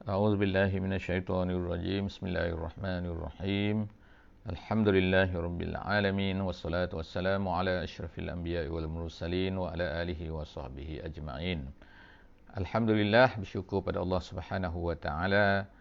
أعوذ بالله من الشيطان الرجيم بسم الله الرحمن الرحيم الحمد لله رب العالمين والصلاة والسلام على أشرف الأنبياء والمرسلين وعلى آله وصحبه أجمعين. Alhamdulillah, bersyukur pada Allah Subhanahu wa taala.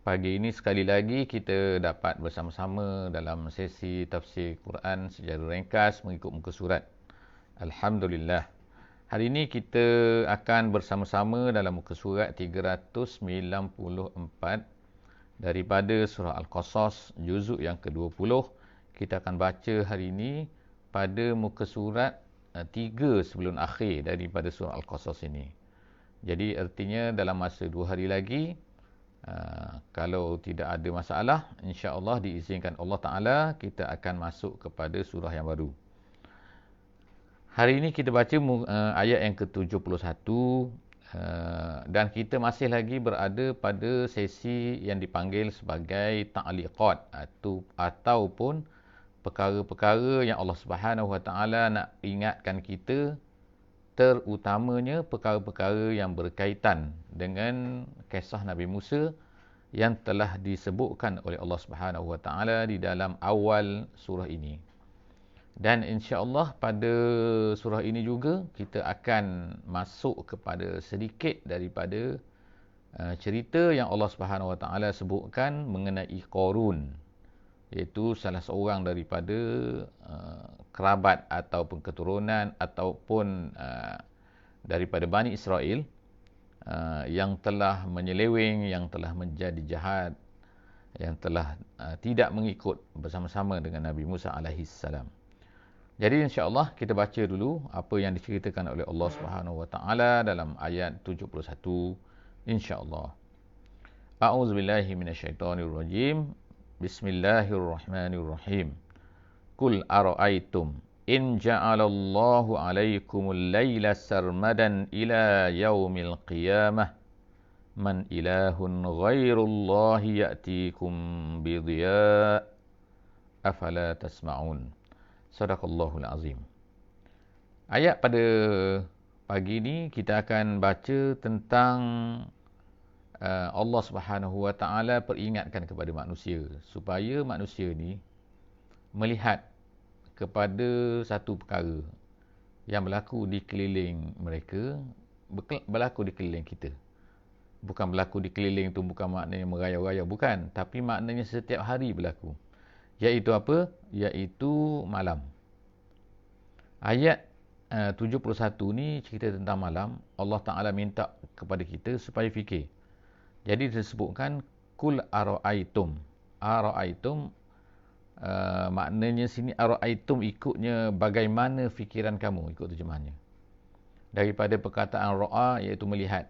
Pagi ini sekali lagi kita dapat bersama-sama dalam sesi tafsir Quran secara ringkas mengikut muka surat. Alhamdulillah. Hari ini kita akan bersama-sama dalam muka surat 394 daripada surah Al-Qasas, juzuk yang ke-20. Kita akan baca hari ini pada muka surat 3 sebelum akhir daripada surah Al-Qasas ini. Jadi artinya dalam masa 2 hari lagi, kalau tidak ada masalah, insya-Allah diizinkan Allah Ta'ala, kita akan masuk kepada surah yang baru. Hari ini kita baca ayat yang ke-71 dan kita masih lagi berada pada sesi yang dipanggil sebagai ta'liqat ataupun perkara-perkara yang Allah Subhanahu Wa Taala nak ingatkan kita, terutamanya perkara-perkara yang berkaitan dengan kisah Nabi Musa yang telah disebutkan oleh Allah Subhanahu Wa Taala di dalam awal surah ini. Dan insya-Allah pada surah ini juga kita akan masuk kepada sedikit daripada cerita yang Allah Subhanahu Wa Taala sebutkan mengenai Qarun, iaitu salah seorang daripada kerabat ataupun keturunan ataupun daripada Bani Israel yang telah menyeleweng, yang telah menjadi jahat, yang telah tidak mengikut bersama-sama dengan Nabi Musa alaihi salam. Jadi insya-Allah kita baca dulu apa yang diceritakan oleh Allah Subhanahu Wa Taala dalam ayat 71 insya-Allah. A'udzubillahi minasyaitonirrajim. Bismillahirrahmanirrahim. Qul ara'aytum in ja'alallahu 'alaikumul laila sarmadan ila yaumil qiyamah man ilahun ghairullahi ya'tikum bidhiya afala tasma'un. Sadaqallahul azim. Ayat pada pagi ini kita akan baca tentang Allah Subhanahu Wa Taala peringatkan kepada manusia supaya manusia ni melihat kepada satu perkara yang berlaku di keliling mereka, berlaku di keliling kita. Bukan berlaku di keliling tu bukan maknanya merayau-rayau, bukan, tapi maknanya setiap hari berlaku. Iaitu apa? Iaitu malam. Ayat 71 ni cerita tentang malam. Allah Ta'ala minta kepada kita supaya fikir. Jadi disebutkan Kul ara'aitum. Ara'aitum maknanya sini ara'aitum ikutnya bagaimana fikiran kamu, ikut terjemahannya. Daripada perkataan ra'a iaitu melihat.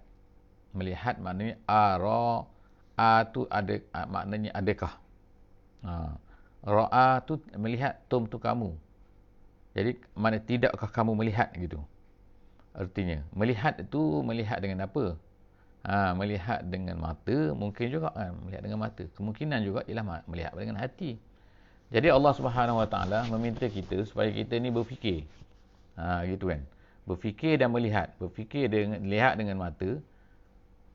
Melihat maknanya ara'a tu ada, maknanya adakah. Ra'a tu melihat, tum tu kamu. Jadi mana tidakkah kamu melihat gitu. Artinya melihat itu melihat dengan apa? Melihat dengan mata, mungkin juga melihat dengan mata. Kemungkinan juga ialah melihat dengan hati. Jadi Allah Subhanahu Wa Taala meminta kita supaya kita ni berfikir. Gitu kan. Berfikir dan melihat. Berfikir dengan lihat dengan mata.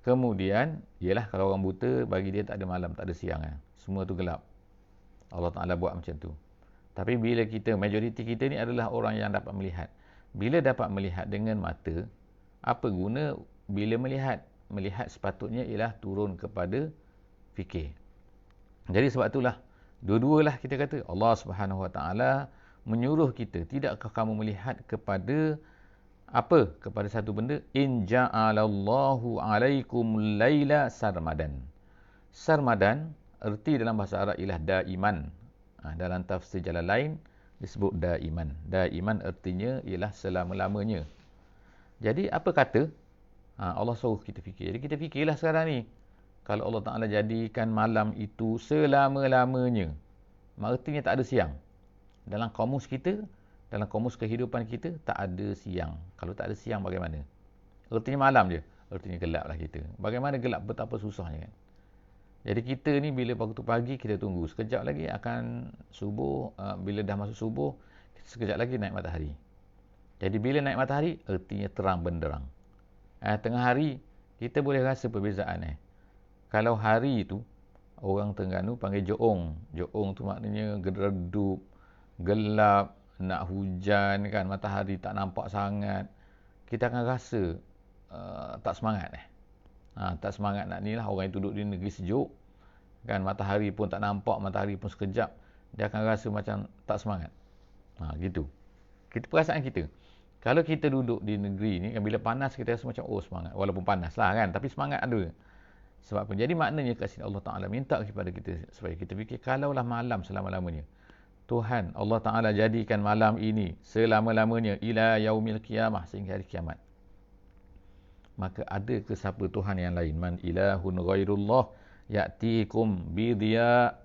Kemudian ialah kalau orang buta bagi dia tak ada malam, tak ada siang kan. Semua tu gelap. Allah Ta'ala buat macam tu. Tapi bila kita, majoriti kita ni adalah orang yang dapat melihat. Bila dapat melihat dengan mata, apa guna bila melihat? Melihat sepatutnya ialah turun kepada fikir. Jadi sebab itulah, dua-dualah kita kata, Allah Subhanahu Wa Taala menyuruh kita, tidakkah kamu melihat kepada apa? Kepada satu benda, in ja'alallahu 'alaikumul laila sarmadan. Sarmadan erti dalam bahasa Arab ialah daiman. Dalam tafsir jalan lain disebut daiman. Daiman ertinya ialah selama-lamanya. Jadi apa kata? Allah suruh kita fikir. Jadi kita fikirlah sekarang ni. Kalau Allah Ta'ala jadikan malam itu selama-lamanya, artinya tak ada siang. Dalam kamus kita, dalam kamus kehidupan kita, tak ada siang. Kalau tak ada siang bagaimana? Artinya malam je. Artinya gelap lah kita. Bagaimana gelap? Betapa susahnya kan? Jadi kita ni bila waktu pagi kita tunggu. Sekejap lagi akan subuh. Bila dah masuk subuh, sekejap lagi naik matahari. Jadi bila naik matahari, artinya terang benderang. Tengah hari, kita boleh rasa perbezaan. Kalau hari tu, orang Terengganu panggil Joong. Joong tu maknanya redup, gelap, nak hujan kan, matahari tak nampak sangat. Kita akan rasa tak semangat tak semangat nak ni lah. Orang yang duduk di negeri sejuk kan, matahari pun tak nampak, matahari pun sekejap, dia akan rasa macam tak semangat. Gitu. Kita perasaan kita. Kalau kita duduk di negeri ni kan, bila panas kita rasa macam semangat. Walaupun panas lah kan, tapi semangat ada. Sebab apa? Jadi maknanya kat sini Allah Ta'ala minta kepada kita supaya kita fikir, kalaulah malam selama-lamanya, Tuhan Allah Ta'ala jadikan malam ini selama-lamanya ila yaumil qiyamah, sehingga hari kiamat, maka ada ke siapa Tuhan yang lain? Man ilahun ghairullah ya'tikum bidhiya.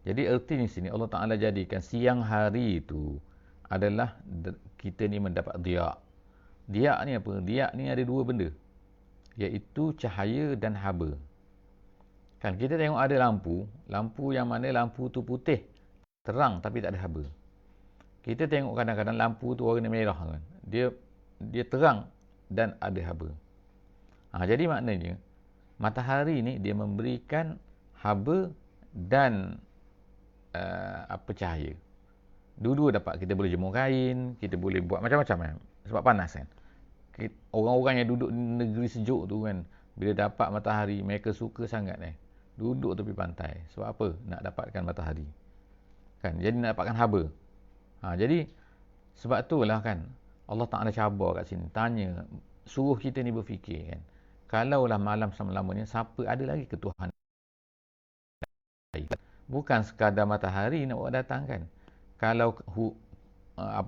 Jadi ertinya sini Allah Ta'ala jadikan siang hari itu adalah kita ni mendapat diya. Diya ni apa? Diya ni ada dua benda, iaitu cahaya dan haba. Kan kita tengok ada lampu, lampu yang mana lampu tu putih, terang tapi tak ada haba. Kita tengok kadang-kadang lampu tu warna merah kan. Dia terang dan ada haba. Jadi maknanya matahari ni dia memberikan haba dan cahaya. Dua-dua dapat. Kita boleh jemur kain, kita boleh buat macam-macam kan. Sebab panas kan. Orang-orang yang duduk di negeri sejuk tu kan, bila dapat matahari, mereka suka sangat duduk tepi pantai. Sebab apa? Nak dapatkan matahari. Kan? Jadi nak dapatkan haba. Jadi sebab itulah kan Allah Ta'ala cabar kat sini. Tanya, suruh kita ni berfikir kan. Kalaulah malam selama-lamanya, siapa ada lagi ke Tuhan? Bukan sekadar matahari nak buat datang kan. Kalau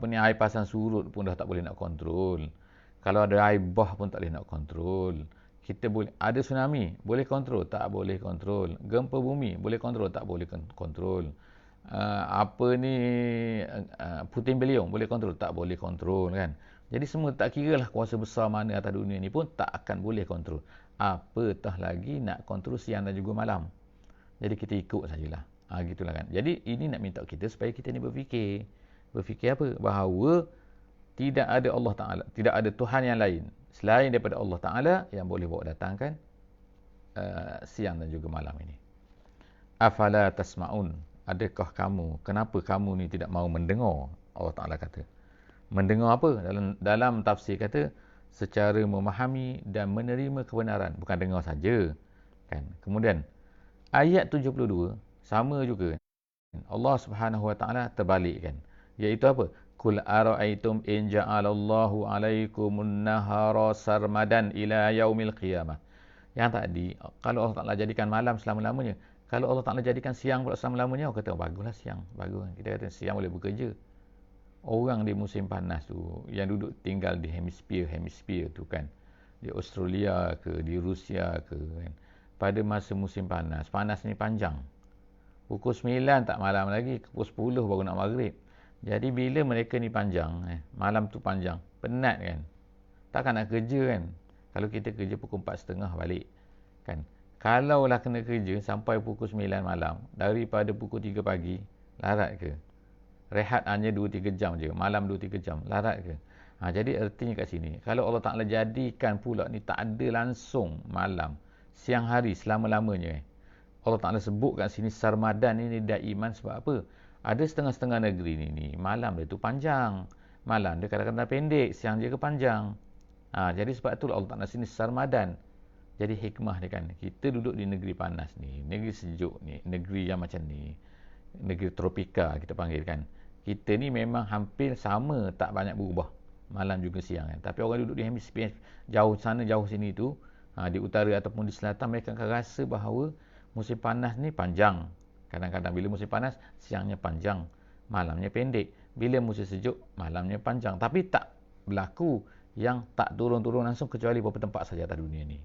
air pasang surut pun dah tak boleh nak kontrol. Kalau ada air bah pun tak boleh nak kontrol. Kita boleh ada tsunami, boleh kontrol, tak boleh kontrol. Gempa bumi, boleh kontrol, tak boleh kontrol. Puting beliung, boleh kontrol, tak boleh kontrol kan. Jadi semua tak kira lah kuasa besar mana atas dunia ni pun tak akan boleh kontrol. Apatah lagi nak kontrol siang dan juga malam. Jadi kita ikut sajalah. Gitulah kan. Jadi ini nak minta kita supaya kita ni berfikir. Berfikir apa? Bahawa tidak ada Allah Ta'ala, tidak ada Tuhan yang lain selain daripada Allah Ta'ala yang boleh bawa datangkan siang dan juga malam ini. Afala tasma'un. Adakah kamu, kenapa kamu ni tidak mahu mendengar? Allah Ta'ala kata. Mendengar apa? Dalam tafsir kata, secara memahami dan menerima kebenaran. Bukan dengar saja. Kan? Kemudian, ayat 72, sama juga. Allah Subhanahu Wa Ta'ala terbalikkan. Iaitu apa? Kul ara'aitum in ja'alallahu alaikumun nahara sarmadan ila yaumil qiyamah. Yang tadi, kalau Allah Ta'ala jadikan malam selama-lamanya, kalau Allah Ta'ala jadikan siang pula selama-lamanya, orang kata, baguslah siang. Bagus. Kita kata, siang boleh bekerja. Orang di musim panas tu, yang duduk tinggal di hemisfer tu kan, di Australia ke, di Rusia ke kan, pada masa musim panas, panas ni panjang. Pukul 9 tak malam lagi, pukul 10 baru nak maghrib. Jadi bila mereka ni panjang, malam tu panjang, penat kan. Takkan nak kerja kan. Kalau kita kerja pukul 4.30 balik kan. Kalaulah kena kerja sampai pukul 9 malam, daripada pukul 3 pagi, larat ke? Rehat hanya 2-3 jam je, malam 2-3 jam, larat ke? Jadi artinya kat sini, kalau Allah Ta'ala jadikan pula ni tak ada langsung malam, siang hari selama-lamanya. Allah Ta'ala sebut kat sini sarmadan ini daiman sebab apa? Ada setengah-setengah negeri ni malam dia tu panjang, malam dia kadang-kadang pendek, siang dia ke panjang. Jadi sebab itulah Allah Ta'ala sini sarmadan. Jadi hikmah dia kan, kita duduk di negeri panas ni, negeri sejuk ni, negeri yang macam ni, negeri tropika kita panggil kan. Kita ni memang hampir sama, tak banyak berubah malam juga siang kan. Tapi orang duduk di hemisfer jauh sana jauh sini tu, di utara ataupun di selatan, mereka akan rasa bahawa musim panas ni panjang. Kadang-kadang bila musim panas, siangnya panjang, malamnya pendek. Bila musim sejuk, malamnya panjang. Tapi tak berlaku yang tak turun-turun langsung kecuali beberapa tempat saja atas dunia ni.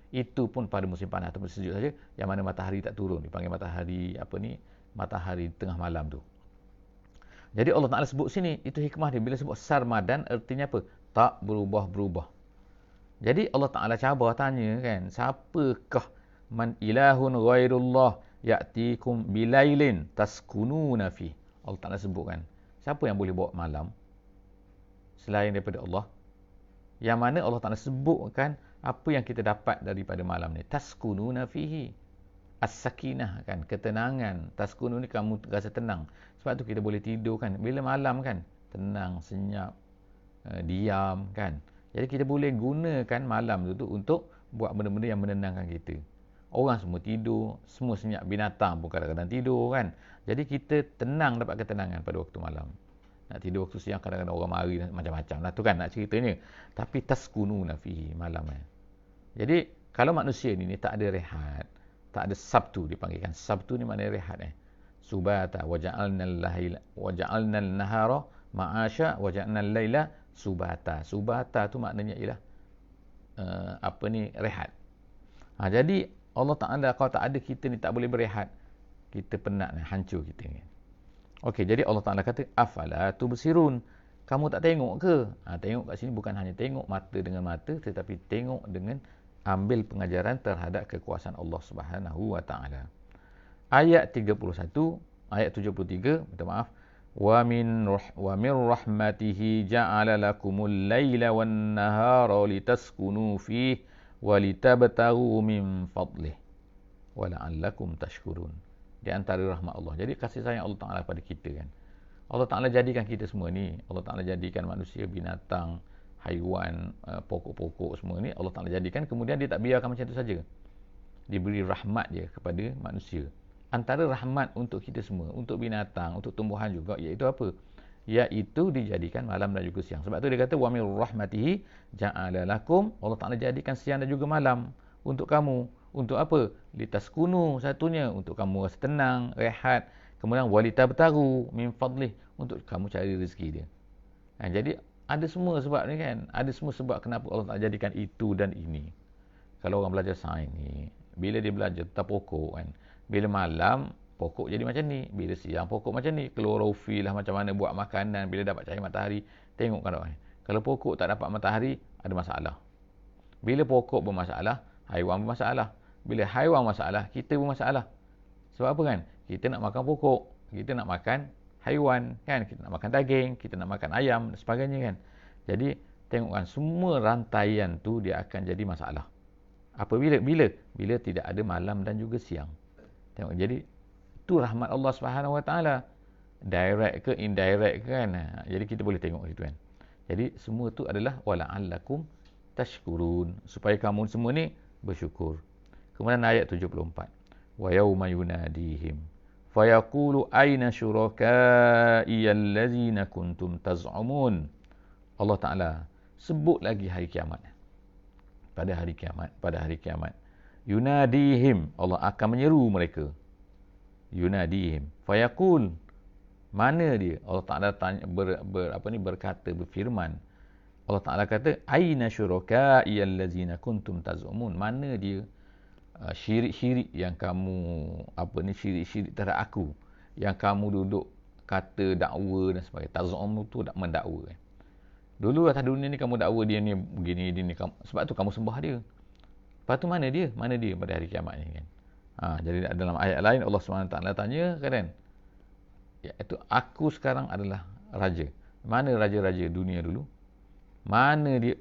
Itu pun pada musim panas ataupun sejuk saja, yang mana matahari tak turun. Dipanggil matahari matahari tengah malam tu. Jadi Allah Ta'ala sebut sini, itu hikmah dia. Bila sebut sarmadan, artinya apa? Tak berubah-berubah. Jadi Allah Ta'ala cabar tanya kan, siapakah man ilahun ghairullah ya'tikum bilailin taskununa fi. Allah Ta'ala sebut kan, siapa yang boleh bawa malam selain daripada Allah? Yang mana Allah Ta'ala sebutkan Apa yang kita dapat daripada malam ni? Taskununa fihi. As-sakinah kan, ketenangan. Taskunun ni kamu rasa tenang. Sebab tu kita boleh tidur kan. Bila malam kan, tenang, senyap, diam kan. Jadi kita boleh gunakan malam tu untuk buat benda-benda yang menenangkan kita. Orang semua tidur, semua senyap, binatang pun kadang-kadang tidur kan. Jadi kita tenang, dapat ketenangan pada waktu malam. Nak tidur waktu siang kadang-kadang orang mari macam-macam lah tu kan nak ceritanya. Tapi taskununa fihi, malam kan. Jadi kalau manusia ni tak ada rehat, tak ada Sabtu, dipanggilkan Sabtu ni maknanya rehat subata waja'alnal nahara ma'asya waja'alnal laila subata. Subata tu maknanya ialah rehat. Jadi Allah Ta'ala kalau tak ada kita ni tak boleh berehat, kita penat ni, hancur kita ni. Okey, jadi Allah Ta'ala kata afala tubsirun, kamu tak tengok ke? Tengok kat sini bukan hanya tengok mata dengan mata, tetapi tengok dengan ambil pengajaran terhadap kekuasaan Allah Subhanahu wa taala. Ayat 31, ayat 73, minta maaf. Wa min rahmatihi ja'ala lakumul laila wan nahara litaskunu fihi wa litabtaghu min fadlihi wa la'allakum tashkurun. Di antara rahmat Allah. Jadi kasih sayang Allah Taala pada kita kan. Allah Taala jadikan kita semua ni, Allah Taala jadikan manusia, binatang, haiwan, pokok-pokok semua ni Allah Ta'ala jadikan, kemudian dia tak biarkan macam tu saja. Diberi rahmat dia kepada manusia. Antara rahmat untuk kita semua, untuk binatang, untuk tumbuhan juga, iaitu apa? Iaitu dijadikan malam dan juga siang. Sebab tu dia kata wa min rahmatihi ja'ala lakum, Allah Ta'ala jadikan siang dan juga malam untuk kamu. Untuk apa? Litaskunu, satunya untuk kamu rasa tenang, rehat. Kemudian walitabtaru min fadlih, untuk kamu cari rezeki dia. Jadi ada semua sebab ni kan. Ada semua sebab kenapa Allah tak jadikan itu dan ini. Kalau orang belajar sains ni, bila dia belajar tentang pokok kan, bila malam pokok jadi macam ni, bila siang pokok macam ni, klorofil lah macam mana buat makanan, bila dapat cahaya matahari. Tengok kan orang. Kalau pokok tak dapat matahari, ada masalah. Bila pokok bermasalah, haiwan bermasalah. Bila haiwan masalah, kita bermasalah. Sebab apa kan? Kita nak makan pokok, kita nak makan haiwan kan, kita nak makan daging, kita nak makan ayam dan sebagainya kan. Jadi tengok kan, semua rantaian tu dia akan jadi masalah. Apabila bila tidak ada malam dan juga siang. Tengok, jadi itu rahmat Allah Subhanahu Wa Taala. Direct ke indirect kan. Jadi kita boleh tengok itu kan. Jadi semua tu adalah wala'allakum tashkurun, supaya kamu semua ni bersyukur. Kemudian ayat 74. Wa yauma yunadihim fayaqulu aina syuraka'i allazina kuntum taz'umun. Allah Ta'ala sebut lagi hari kiamat. Pada hari kiamat. Yunadihim, Allah akan menyeru mereka. Yunadihim. Fayaqul, mana dia? Allah Ta'ala tanya, berkata, berfirman. Allah Ta'ala kata, aina syuraka'i allazina kuntum taz'umun. Mana dia syirik-syirik yang kamu syirik-syirik terhadap aku, yang kamu duduk kata dakwa dan sebagainya. Taz'um tu mendakwa kan. Dulu atas dunia ni kamu dakwa dia ni begini dia ni, sebab tu kamu sembah dia. Lepas tu mana dia pada hari kiamat ni kan. Jadi dalam ayat lain Allah SWT tanya kan, iaitu aku sekarang adalah raja. Mana raja-raja dunia dulu? Mana dia